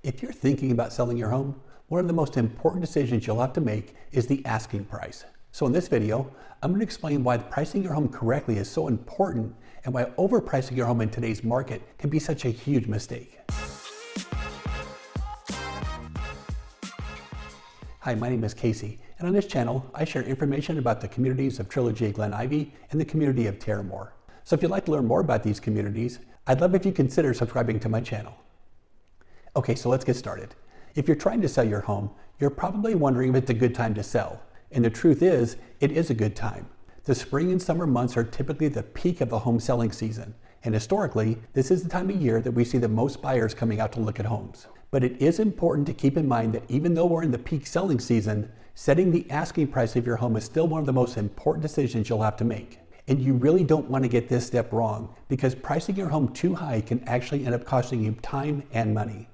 If you're thinking about selling your home, one of the most important decisions you'll have to make is the asking price. So in this video, I'm going to explain why pricing your home correctly is so important and why overpricing your home in today's market can be such a huge mistake. Hi, my name is Casey, and on this channel, I share information about the communities of Trilogy, Glen Ivy, and the community of Terramor. So if you'd like to learn more about these communities, I'd love if you consider subscribing to my channel. Okay, so let's get started. If you're trying to sell your home, you're probably wondering if it's a good time to sell. And the truth is, it is a good time. The spring and summer months are typically the peak of the home selling season. And historically, this is the time of year that we see the most buyers coming out to look at homes. But it is important to keep in mind that even though we're in the peak selling season, setting the asking price of your home is still one of the most important decisions you'll have to make. And you really don't want to get this step wrong, because pricing your home too high can actually end up costing you time and money.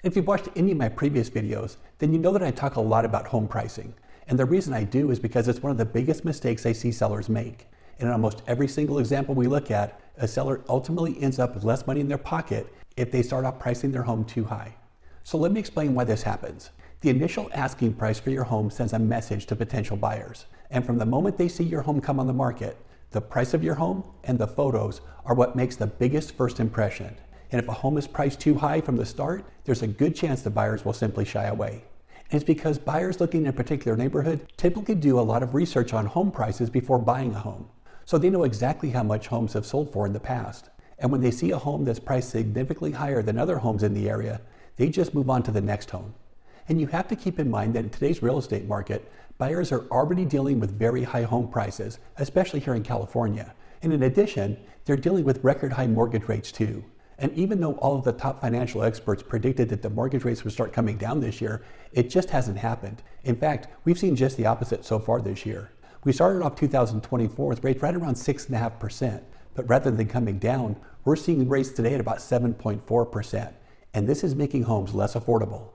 If you've watched any of my previous videos, then you know that I talk a lot about home pricing. And the reason I do is because it's one of the biggest mistakes I see sellers make. And in almost every single example we look at, a seller ultimately ends up with less money in their pocket if they start off pricing their home too high. So let me explain why this happens. The initial asking price for your home sends a message to potential buyers. And from the moment they see your home come on the market, the price of your home and the photos are what makes the biggest first impression. And if a home is priced too high from the start, there's a good chance the buyers will simply shy away. And it's because buyers looking in a particular neighborhood typically do a lot of research on home prices before buying a home. So they know exactly how much homes have sold for in the past. And when they see a home that's priced significantly higher than other homes in the area, they just move on to the next home. And you have to keep in mind that in today's real estate market, buyers are already dealing with very high home prices, especially here in California. And in addition, they're dealing with record high mortgage rates too. And even though all of the top financial experts predicted that the mortgage rates would start coming down this year, it just hasn't happened. In fact, we've seen just the opposite so far this year. We started off 2024 with rates right around 6.5%, but rather than coming down, we're seeing rates today at about 7.4%. And this is making homes less affordable.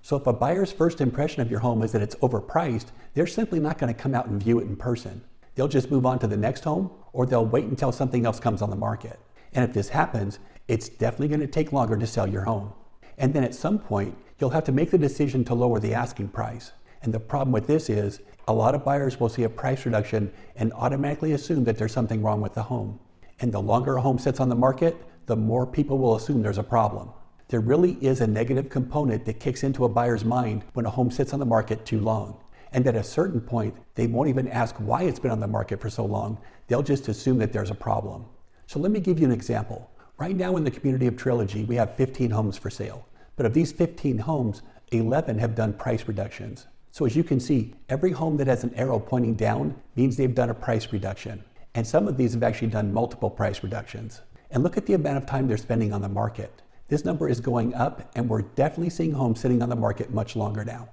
So if a buyer's first impression of your home is that it's overpriced, they're simply not going to come out and view it in person. They'll just move on to the next home, or they'll wait until something else comes on the market. And if this happens, it's definitely going to take longer to sell your home. And then at some point, you'll have to make the decision to lower the asking price. And the problem with this is, a lot of buyers will see a price reduction and automatically assume that there's something wrong with the home. And the longer a home sits on the market, the more people will assume there's a problem. There really is a negative component that kicks into a buyer's mind when a home sits on the market too long. And at a certain point, they won't even ask why it's been on the market for so long. They'll just assume that there's a problem. So let me give you an example. Right now in the community of Trilogy, we have 15 homes for sale. But of these 15 homes, 11 have done price reductions. So as you can see, every home that has an arrow pointing down means they've done a price reduction. And some of these have actually done multiple price reductions. And look at the amount of time they're spending on the market. This number is going up, and we're definitely seeing homes sitting on the market much longer now.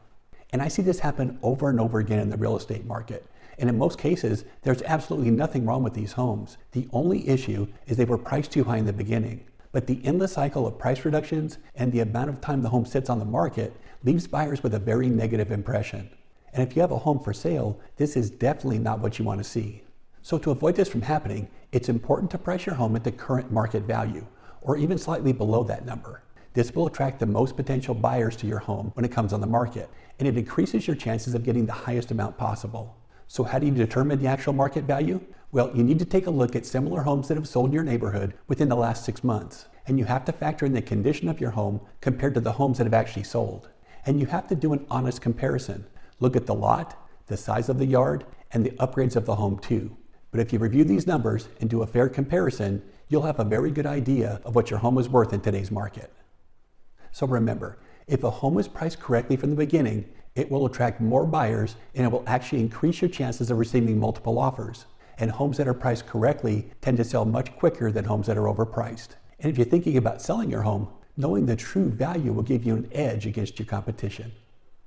And I see this happen over and over again in the real estate market. And in most cases, there's absolutely nothing wrong with these homes. The only issue is they were priced too high in the beginning. But the endless cycle of price reductions and the amount of time the home sits on the market leaves buyers with a very negative impression. And if you have a home for sale, this is definitely not what you want to see. So to avoid this from happening, it's important to price your home at the current market value, or even slightly below that number. This will attract the most potential buyers to your home when it comes on the market, and it increases your chances of getting the highest amount possible. So how do you determine the actual market value? Well, you need to take a look at similar homes that have sold in your neighborhood within the last 6 months. And you have to factor in the condition of your home compared to the homes that have actually sold. And you have to do an honest comparison. Look at the lot, the size of the yard, and the upgrades of the home too. But if you review these numbers and do a fair comparison, you'll have a very good idea of what your home is worth in today's market. So remember, if a home is priced correctly from the beginning, it will attract more buyers, and it will actually increase your chances of receiving multiple offers. And homes that are priced correctly tend to sell much quicker than homes that are overpriced. And if you're thinking about selling your home, knowing the true value will give you an edge against your competition.